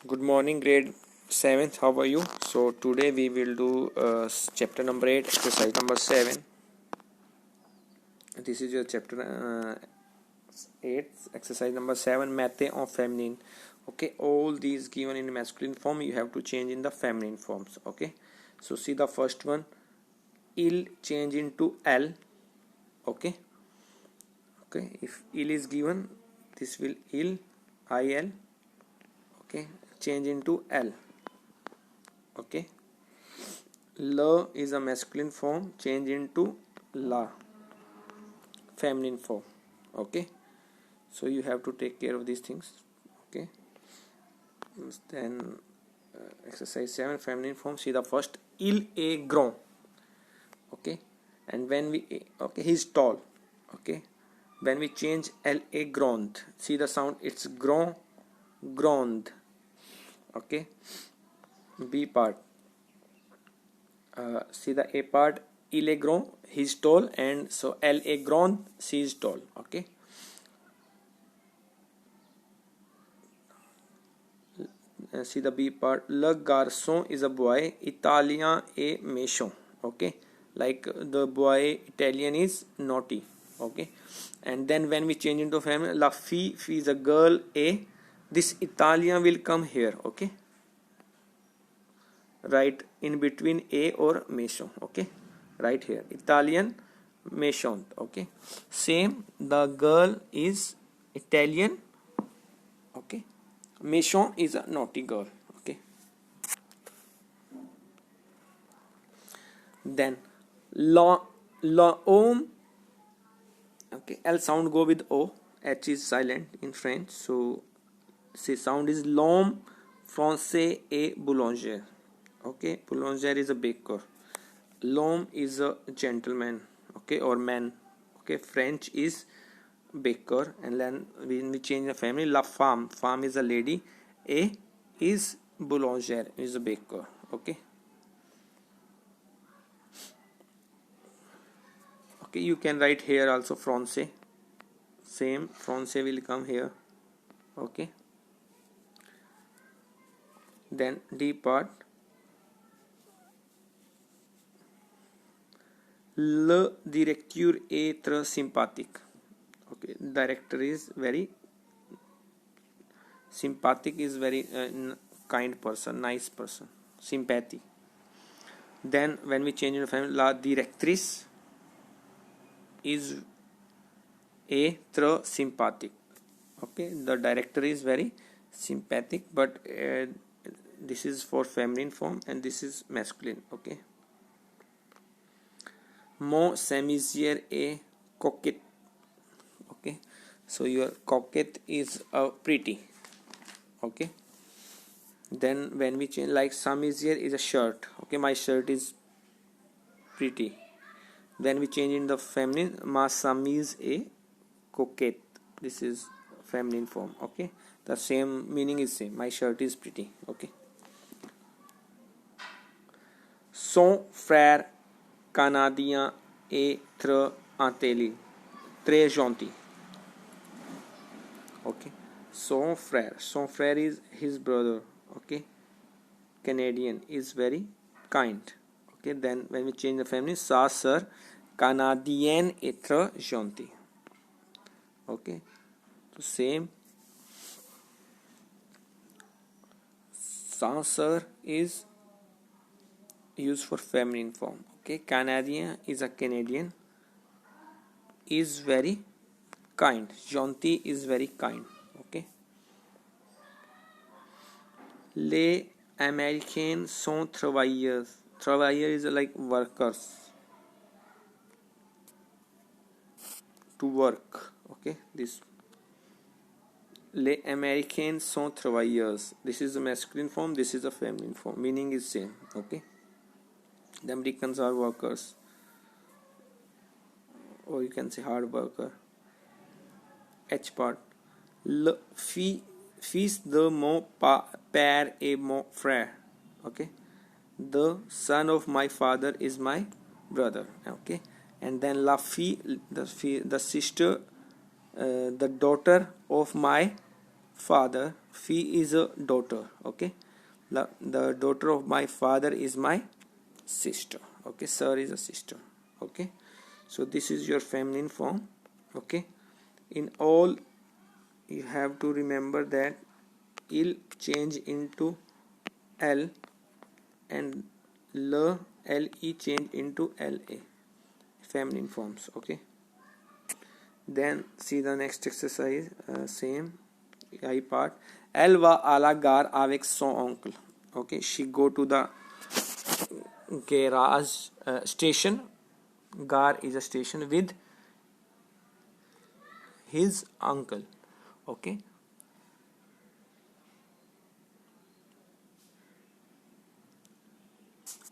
Good morning, grade 7th. How are you? So today we will do chapter number 8, exercise number 7. This is your chapter 8, exercise number 7, matte en feminine. Okay, all these given in masculine form you have to change in the feminine forms. Okay, so see the first one, il change into l. Okay, if il is given, this will il, il. Okay, change into l. Okay, la is a masculine form, change into la, feminine form. Okay, so you have to take care of these things. Okay, then exercise 7, feminine form. See the first, il est grand. Okay, and when we he's tall. Okay, when we change elle est grande, see the sound, it's grand, grande. Okay, B part, see the A part, il est grand, he's tall, and so elle est grande, she is tall. Okay, see the B part, le garçon is a boy, italien est méchant. Okay, like the boy Italian is naughty. Okay, and then when we change into family, la fille is a girl, a, this Italian will come here. Okay, right in between a or méchant. Okay, right here, Italian, méchant. Okay, same, the girl is Italian. Okay, méchant is a naughty girl. Okay, then l'homme. Okay, L sound go with O, H is silent in French, so say sound is l'homme français et boulanger. Okay, boulanger is a baker, l'homme is a gentleman. Okay, or man. Okay, French is baker, and then when we change the family, la femme is a lady, a is boulanger, is a baker. Okay, you can write here also français, same, français will come here. Okay, then D part, le directeur est très sympathique. Okay, director is very sympathic, is very kind person, nice person, sympathy. Then when we change the family, la directrice is a très sympathic. Okay, the director is very sympathetic, but this is for feminine form and this is masculine. Okay, mon chemisier est coquette. Okay, so your coquette is pretty. Okay, then when we change, like chemisier is a shirt. Okay, my shirt is pretty. Then we change in the feminine, ma chemise est coquette, this is feminine form. Okay, the same meaning is same, my shirt is pretty. Okay, son frère canadien est très gentil. Okay, son frère is his brother. Okay, Canadian is very kind. Okay, then when we change the family, sa sœur canadienne est très gentille. Okay, so same, sa sœur is used for feminine form. Okay, Canadien is a Canadian, is very kind, gentil is very kind. Okay, les Américains sont travailleurs. Travailleurs is like workers, to work. Okay, this les Américains sont travailleurs, this is the masculine form, this is the feminine form, meaning is same. Okay, the Americans are workers, or you can say hard worker. H part, le fils de mon père et mon frère. Okay, the son of my father is my brother. Okay, and then la fille, the sister, the daughter of my father Phi is a daughter. Okay, the daughter of my father is my sister. Okay, sir is a sister. Okay, so this is your feminine form. Okay, in all you have to remember that il change into l and le change into la, feminine forms. Okay, then see the next exercise. Same I part. Elle va à la gare avec son oncle. Okay, she go to the garage station. Gare is a station with his uncle. Okay,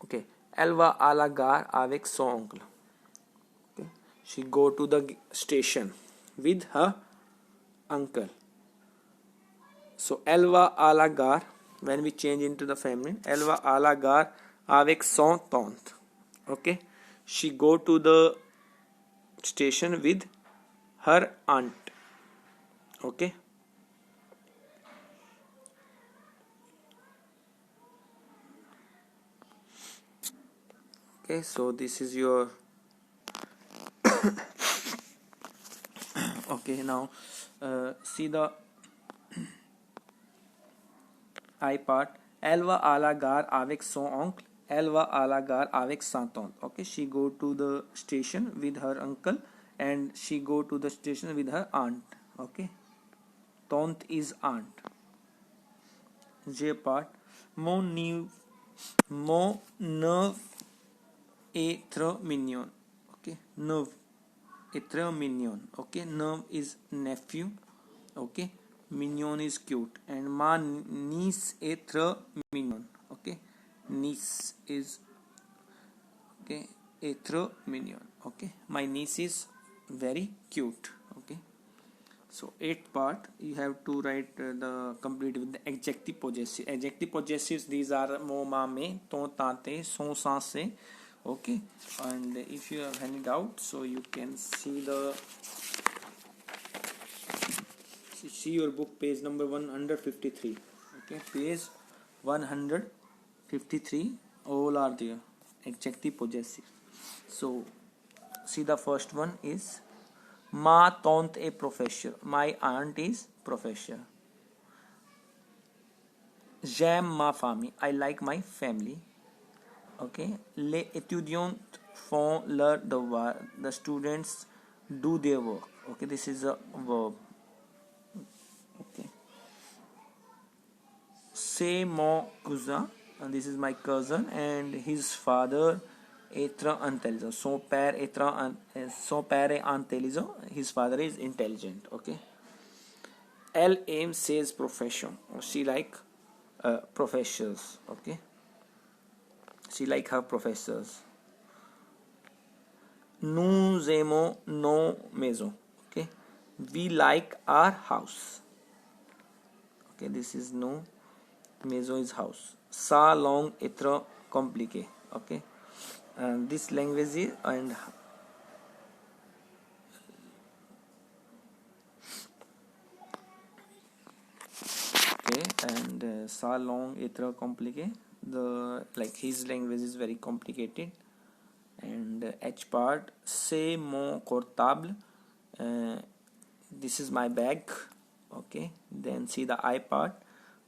okay. Elle va à la gare avec son oncle. Okay, she go to the station with her uncle. So elle va à la gare, when we change into the feminine, elle va à la gare avec son tante. Okay, she go to the station with her aunt. Okay, okay, so this is your okay. Now see the I part. Elle va à la gare avec son oncle. Elle va à la gare avec sa tante. Okay, she go to the station with her uncle and she go to the station with her aunt. Okay, tante is aunt. J part. Mon neveu est très mignon. Okay, neveu est très mignon. Okay, neveu is nephew. Okay, mignon is cute, and ma niece est très mignon. Okay, niece is okay, est très mignon. Okay, my niece is very cute. Okay, so 8th part you have to write the complete with the adjective possessive. Adjective possessives, these are mo, ma, me, ton, tante, son, sa, se. Okay, and if you have any doubt, so you can see your book page number 153. Okay, page 153, all are there, adjective possessive. So see the first one is ma tante est professeur, my aunt is professor. J'aime ma famille, I like my family. Okay, les étudiants font leur devoir, the students do their work. Okay, this is a verb. Okay, c'est mon cousin, and this is my cousin, and his father est très intelligent. Son père est intelligent, his father is intelligent. Okay, elle aime ses profession, she like professors. Okay, she like her professors. Nous aimons nos maisons. Okay, we like our house. Okay, this is no, maison is house. Sa langue est trop compliquée. Okay, and this language is and okay, and sa langue est trop compliquée. The like his language is very complicated. And H part, c'est mon portable, this is my bag. Okay, then see the I part,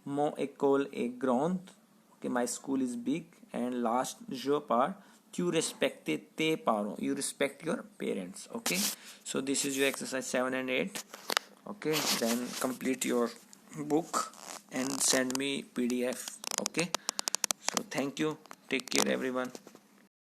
mon école est grande. Okay, my school is big. And last je part, tu respectes tes parents, you respect your parents. Okay, so this is your exercise 7 and 8. Okay, then complete your book and send me PDF. Okay, so thank you, take care everyone.